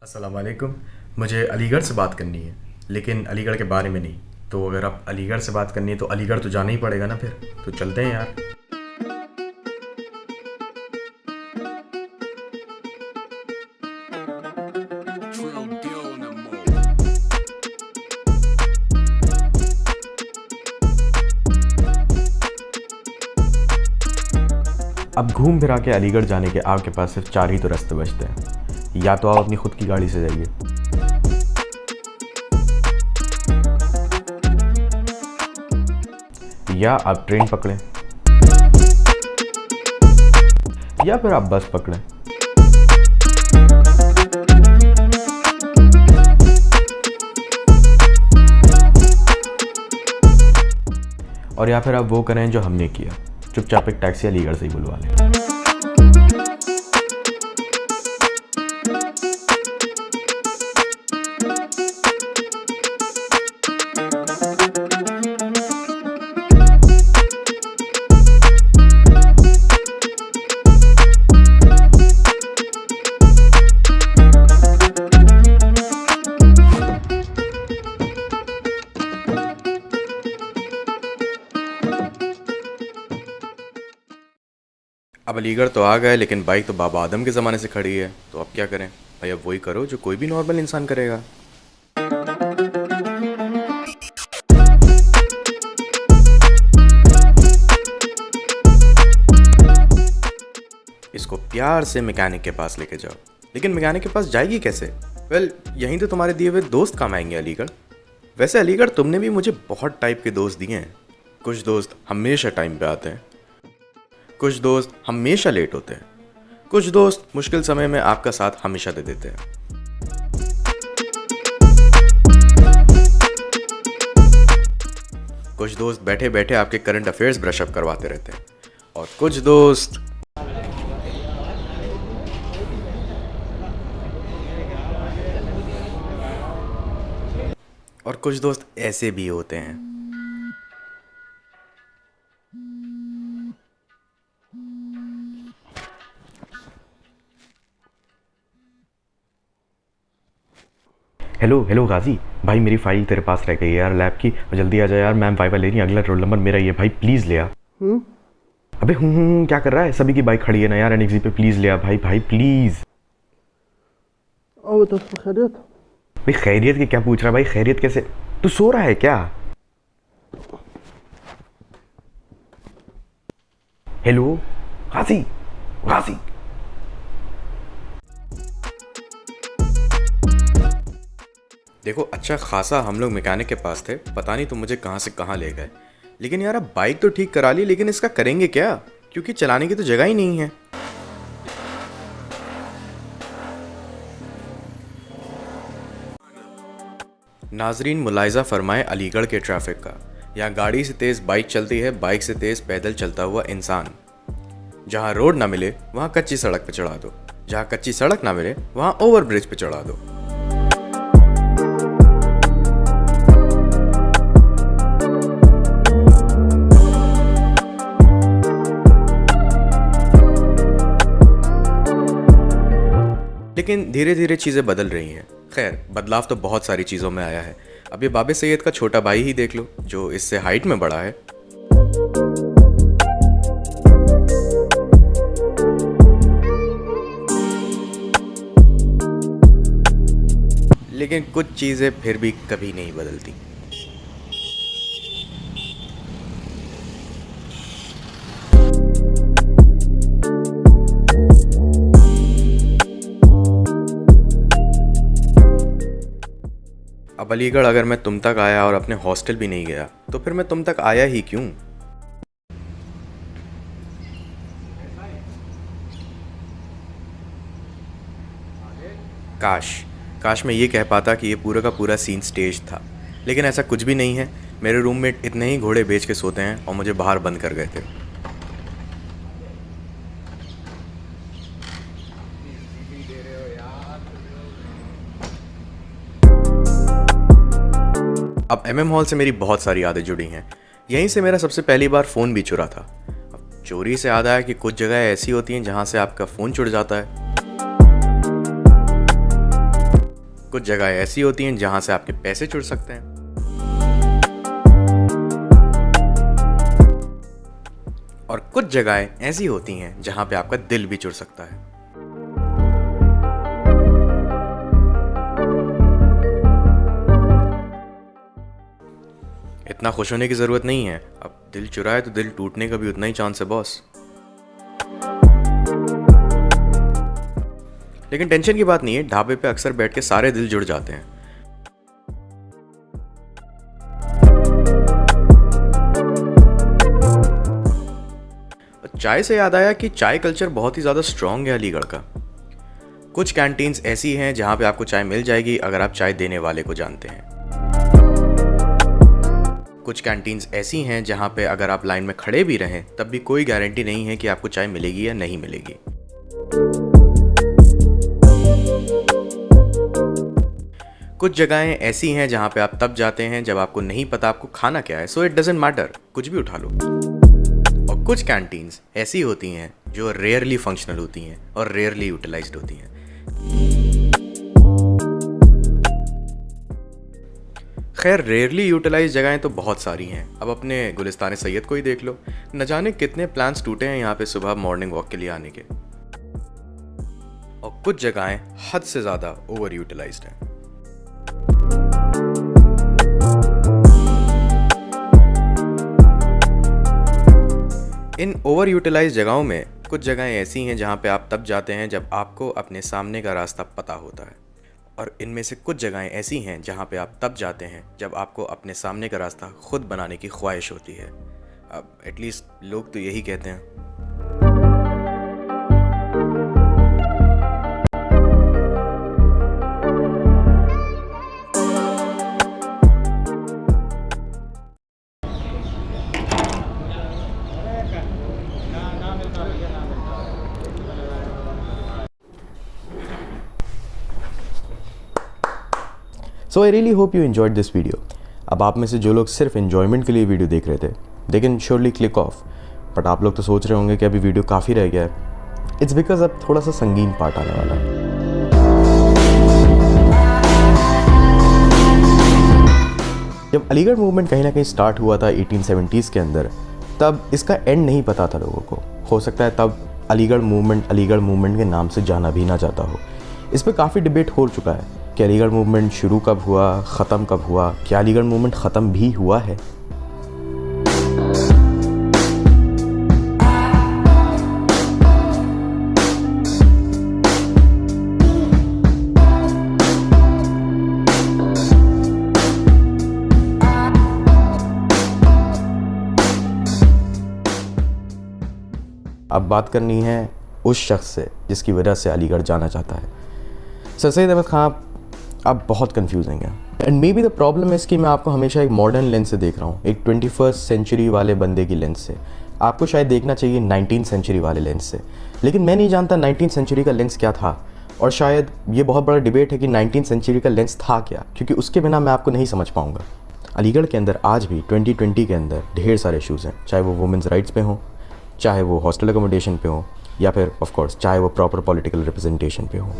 अस्सलाम वालेकुम। मुझे अलीगढ़ से बात करनी है, लेकिन अलीगढ़ के बारे में नहीं। तो अगर आप अलीगढ़ से बात करनी है तो अलीगढ़ तो जाना ही पड़ेगा ना, फिर तो चलते हैं यार। अब घूम फिरा के अलीगढ़ जाने के आपके पास सिर्फ 4 ही तो रास्ते बचते हैं। या तो आप अपनी खुद की गाड़ी से जाइए, या आप ट्रेन पकड़ें, या फिर आप बस पकड़ें। और या फिर आप वो करें जो हमने किया, चुपचाप एक टैक्सी अलीगढ़ से ही बुलवा लें। अब अलीगढ़ तो आ गए, लेकिन बाइक तो बाबा आदम के ज़माने से खड़ी है। तो अब क्या करें भाई? अब वही करो जो कोई भी नॉर्मल इंसान करेगा। इसको प्यार से मैकेनिक के पास लेके जाओ। लेकिन मैकेनिक के पास जाएगी कैसे? वेल, यहीं तो तुम्हारे दिए हुए दोस्त काम आएंगे अलीगढ़। वैसे अलीगढ़ तुमने भी मुझे बहुत टाइप के दोस्त दिए हैं। कुछ दोस्त हमेशा टाइम पे आते हैं, कुछ दोस्त हमेशा लेट होते हैं, कुछ दोस्त मुश्किल समय में आपका साथ हमेशा दे देते हैं। कुछ दोस्त बैठे बैठे आपके करंट अफेयर्स ब्रश अप करवाते रहते हैं, और कुछ दोस्त ऐसे भी होते हैं। हेलो हेलो गाजी भाई, मेरी फाइल तेरे पास रह गई है यार लैब की। जल्दी आ जा यार, मैम वाइवा ले रही है, अगला रोल नंबर मेरा ही है भाई, प्लीज़ ले आ। अबे क्या कर रहा है? सभी की बाइक खड़ी है ना यार एनएक्सी पे, प्लीज़ ले आ भाई, भाई प्लीज़। तो खैरियत भाई खैरियत की क्या पूछ रहा है भाई? खैरियत कैसे? तू सो रहा है क्या? हेलो गाजी, गाजी देखो, अच्छा खासा हम लोग मैकेनिक के पास थे, पता नहीं तुम मुझे कहाँ से कहाँ ले गए। लेकिन यार अब बाइक तो ठीक करा ली, लेकिन इसका करेंगे क्या? क्योंकि चलाने की तो जगह ही नहीं है। नाजरीन, मुलाहिजा फरमाए अलीगढ़ के ट्रैफिक का। यहाँ गाड़ी से तेज़ बाइक चलती है, बाइक से तेज़ पैदल चलता हुआ इंसान। जहाँ रोड ना मिले वहाँ कच्ची सड़क पे चढ़ा दो, जहाँ कच्ची सड़क ना मिले वहाँ ओवर ब्रिज पे चढ़ा दो। लेकिन धीरे धीरे चीज़ें बदल रही हैं। खैर, बदलाव तो बहुत सारी चीज़ों में आया है। अब ये बाबे सैयद का छोटा भाई ही देख लो, जो इससे हाइट में बड़ा है। लेकिन कुछ चीज़ें फिर भी कभी नहीं बदलती। अब अलीगढ़ अगर मैं तुम तक आया और अपने हॉस्टल भी नहीं गया, तो फिर मैं तुम तक आया ही क्यों? काश मैं ये कह पाता कि ये पूरा का पूरा सीन स्टेज था, लेकिन ऐसा कुछ भी नहीं है। मेरे रूममेट इतने ही घोड़े बेच के सोते हैं और मुझे बाहर बंद कर गए थे। अब MM हॉल से मेरी बहुत सारी यादें जुड़ी हैं। यहीं से मेरा सबसे पहली बार फ़ोन भी चुरा था। अब चोरी से याद आया कि कुछ जगह ऐसी होती हैं जहाँ से आपका फ़ोन चुर जाता है। कुछ जगह ऐसी होती हैं जहाँ से आपके पैसे चुरा सकते हैं, और कुछ जगहें ऐसी होती हैं जहाँ पे आपका दिल भी चुरा सकता है। इतना खुश होने की ज़रूरत नहीं है, अब दिल चुराए तो दिल टूटने का भी उतना ही चांस है बॉस। लेकिन टेंशन की बात नहीं है, ढाबे पे अक्सर बैठ के सारे दिल जुड़ जाते हैं। चाय से याद आया कि चाय कल्चर बहुत ही ज़्यादा स्ट्रॉन्ग है अलीगढ़ का। कुछ कैंटीन्स ऐसी हैं जहाँ पे आपको चाय मिल जाएगी अगर आप चाय देने वाले को जानते हैं। कुछ कैंटीन्स ऐसी हैं जहाँ पे अगर आप लाइन में खड़े भी रहें तब भी कोई गारंटी नहीं है कि आपको चाय मिलेगी या नहीं मिलेगी। कुछ जगहें ऐसी हैं जहाँ पे आप तब जाते हैं जब आपको नहीं पता आपको खाना क्या है, सो इट डजंट मैटर, कुछ भी उठा लो। और कुछ कैंटीन्स ऐसी होती हैं जो रेयरली फंक्शनल होती हैं और रेयरली यूटिलाइज्ड होती हैं। खैर, रेयरली यूटिलाइज जगहें तो बहुत सारी हैं। अब अपने गुलिस्तान सैयद को ही देख लो, न जाने कितने प्लान्स टूटे हैं यहाँ पे सुबह मॉर्निंग वॉक के लिए आने के। और कुछ जगहें हद से ज़्यादा ओवर यूटिलाइज्ड हैं। इन ओवर यूटिलाइज जगहों में कुछ जगहें ऐसी हैं जहाँ पे आप तब जाते हैं जब आपको अपने सामने का रास्ता पता होता है, और इनमें से कुछ जगहें ऐसी हैं जहाँ पे आप तब जाते हैं जब आपको अपने सामने का रास्ता खुद बनाने की ख्वाहिश होती है। अब एटलीस्ट लोग तो यही कहते हैं। So I really hope you enjoyed this video. अब आप में से जो लोग सिर्फ एन्जॉयमेंट के लिए वीडियो देख रहे थे, they can surely click of. But आप लोग तो सोच रहे होंगे कि अभी वीडियो काफ़ी रह गया है। इट्स बिकॉज अब थोड़ा सा संगीन पार्ट आने वाला है। जब अलीगढ़ मूवमेंट कहीं ना कहीं स्टार्ट हुआ था 1870s के अंदर, तब इसका एंड नहीं पता था लोगों को। हो सकता है तब अलीगढ़ मूवमेंट के नाम से जाना भी ना जाता हो। इस पर काफ़ी डिबेट हो चुका है कि अलीगढ़ मूवमेंट शुरू कब हुआ, ख़त्म कब हुआ, क्या अलीगढ़ मूवमेंट ख़त्म भी हुआ है। अब बात करनी है उस शख्स से जिसकी वजह से अलीगढ़ जाना चाहता है। सर सैयद अहमद खां आप बहुत कंफ्यूजिंग हैं, and may be the problem है कि मैं आपको हमेशा एक मॉडर्न लेंस से देख रहा हूँ, एक 21st सेंचुरी वाले बंदे की लेंस से। आपको शायद देखना चाहिए 19th सेंचुरी वाले लेंस से। लेकिन मैं नहीं जानता 19th सेंचुरी का लेंस क्या था, और शायद ये बहुत बड़ा डिबेट है कि 19th सेंचुरी का लेंस था क्या, क्योंकि उसके बिना मैं आपको नहीं समझ पाऊँगा। अलीगढ़ के अंदर आज भी 2020 के अंदर ढेर सारे इशूज़ हैं, चाहे वो वुमेंस राइट्स पे हों, चाहे वो हॉस्टल अकोमोडेशन पे हो, या फिर ऑफ कोर्स चाहे वो प्रॉपर पॉलिटिकल रिप्रेजेंटेशन पे हो।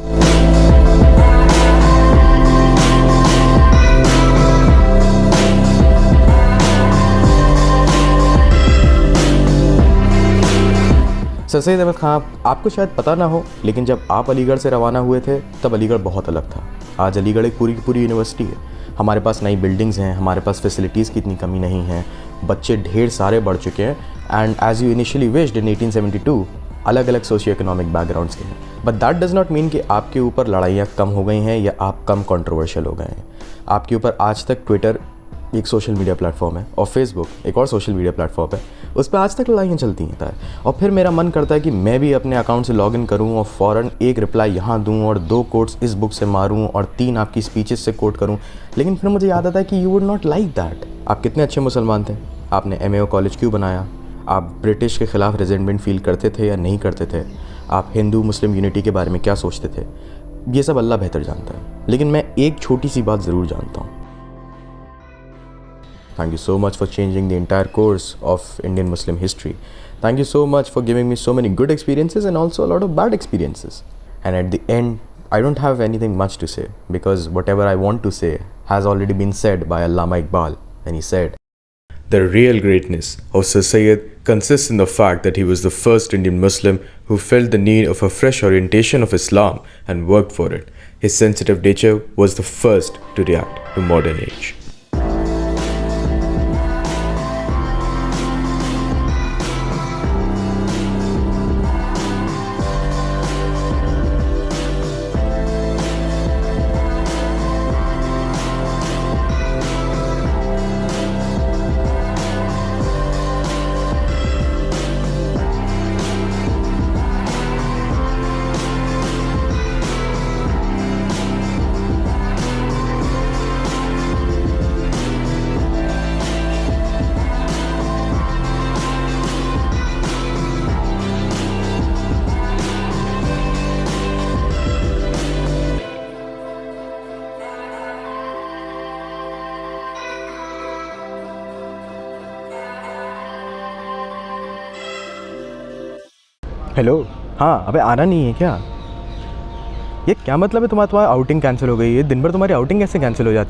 सर सैयद अहमद खां, आपको शायद पता ना हो, लेकिन जब आप अलीगढ़ से रवाना हुए थे तब अलीगढ़ बहुत अलग था। आज अलीगढ़ एक पूरी की पूरी यूनिवर्सिटी है। हमारे पास नई बिल्डिंग्स हैं, हमारे पास फैसिलिटीज़ की इतनी कमी नहीं है, बच्चे ढेर सारे बढ़ चुके हैं, and as you initially wished in 1872 अलग अलग सोशियो इकोनॉमिक बैकग्राउंड्स के हैं। But that does not mean कि आपके ऊपर लड़ाइयाँ कम हो गई हैं या आप कम कंट्रोवर्शियल हो गए हैं। आपके ऊपर आज तक ट्विटर एक सोशल मीडिया प्लेटफॉर्म है, और फेसबुक एक और सोशल मीडिया प्लेटफॉर्म है, उस पर आज तक लड़ाइयाँ चलती हैं। और फिर मेरा मन करता है कि मैं भी अपने अकाउंट से लॉगिन करूं और फ़ौरन एक रिप्लाई यहाँ दूं और 2 कोट्स इस बुक से मारूं और 3 आपकी स्पीचेस से कोट करूं। लेकिन फिर मुझे याद आता है कि you would not like that. आप कितने अच्छे मुसलमान थे, आपने MAO कॉलेज क्यों बनाया, आप ब्रिटिश के ख़िलाफ़ रेजेंटमेंट फील करते थे या नहीं करते थे, आप हिंदू मुस्लिम यूनिटी के बारे में क्या सोचते थे, ये सब अल्लाह बेहतर जानता है। लेकिन मैं एक छोटी सी बात ज़रूर जानता हूँ। Thank you so much for changing the entire course of Indian Muslim history. Thank you so much for giving me so many good experiences and also a lot of bad experiences. And at the end, I don't have anything much to say because whatever I want to say has already been said by Allama Iqbal, and he said, The real greatness of Sir Syed consists in the fact that he was the first Indian Muslim who felt the need of a fresh orientation of Islam and worked for it. His sensitive nature was the first to react to modern age. Hello, हाँ, अबे आना नहीं है क्या? ये क्या मतलब है तुम्हारा आउटिंग कैंसिल हो गई है? दिन भर तुम्हारी आउटिंग कैसे कैंसिल हो जाती है?